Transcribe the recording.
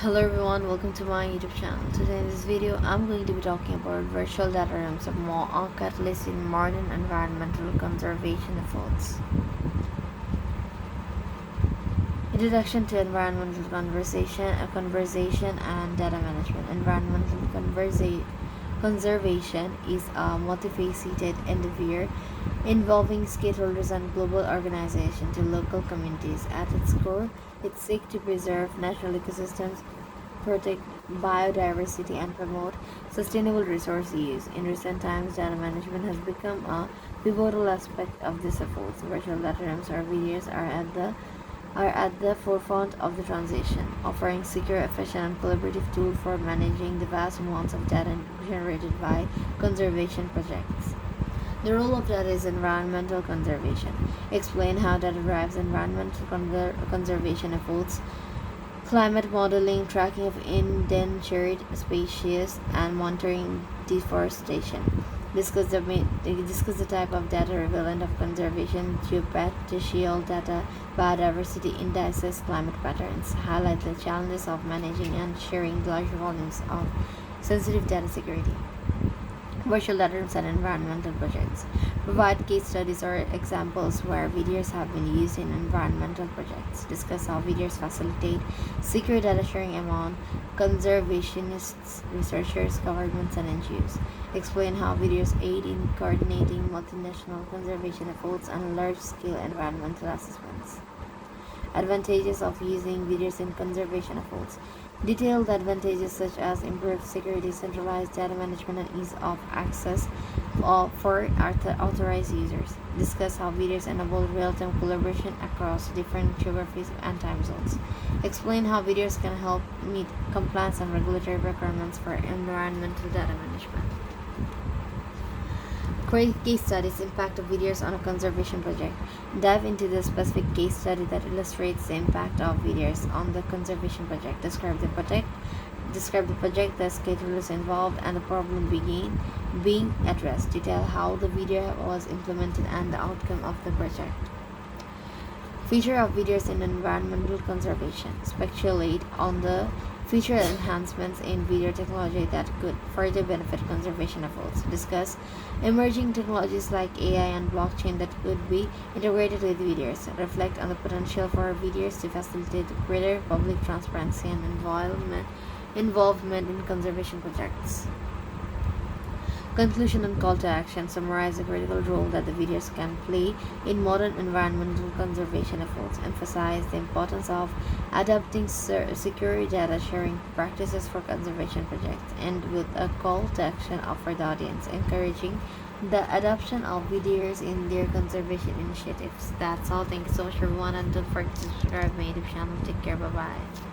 Hello everyone, welcome to my YouTube channel. Today in this video, I'm going to be talking about virtual data rooms, a more catalyst in modern environmental conservation efforts. Introduction to environmental conversation and data management. Conservation is a multifaceted endeavor involving stakeholders and global organizations to local communities. At its core, it seeks to preserve natural ecosystems, protect biodiversity, and promote sustainable resource use. In recent times, data management has become a pivotal aspect of this effort. Virtual data rooms or videos are at the forefront of the transition, offering secure, efficient, and collaborative tools for managing the vast amounts of data generated by conservation projects. The role of data is environmental conservation. Explain how data drives environmental conservation efforts, climate modeling, tracking of endangered species, and monitoring deforestation. Discuss the type of data relevant of conservation, geospatial data, biodiversity indices, climate patterns. Highlight the challenges of managing and sharing large volumes of sensitive data security. Virtual data rooms and environmental projects. Provide case studies or examples where videos have been used in environmental projects. Discuss how videos facilitate secure data sharing among conservationists, researchers, governments, and NGOs. Explain how videos aid in coordinating multinational conservation efforts and large-scale environmental assessments. Advantages of using videos in conservation efforts. Detailed advantages such as improved security, centralized data management, and ease of access for authorized users. Discuss how videos enable real-time collaboration across different geographies and time zones. Explain how videos can help meet compliance and regulatory requirements for environmental data management. Create case studies, impact of videos on a conservation project. Dive into the specific case study that illustrates the impact of videos on the conservation project. Describe the project, the stakeholders involved, and the problem being addressed. Detail how the video was implemented and the outcome of the project. Feature of videos in environmental conservation. Speculate on the future enhancements in video technology that could further benefit conservation efforts. Discuss emerging technologies like AI and blockchain that could be integrated with videos. Reflect on the potential for videos to facilitate greater public transparency and involvement in conservation projects. Conclusion and call to action. Summarize the critical role that the videos can play in modern environmental conservation efforts. Emphasize the importance of adopting secure data sharing practices for conservation projects. End with a call to action for the audience, encouraging the adoption of videos in their conservation initiatives. That's all. Thank you so much everyone, and don't forget to subscribe my YouTube channel. Take care. Bye bye.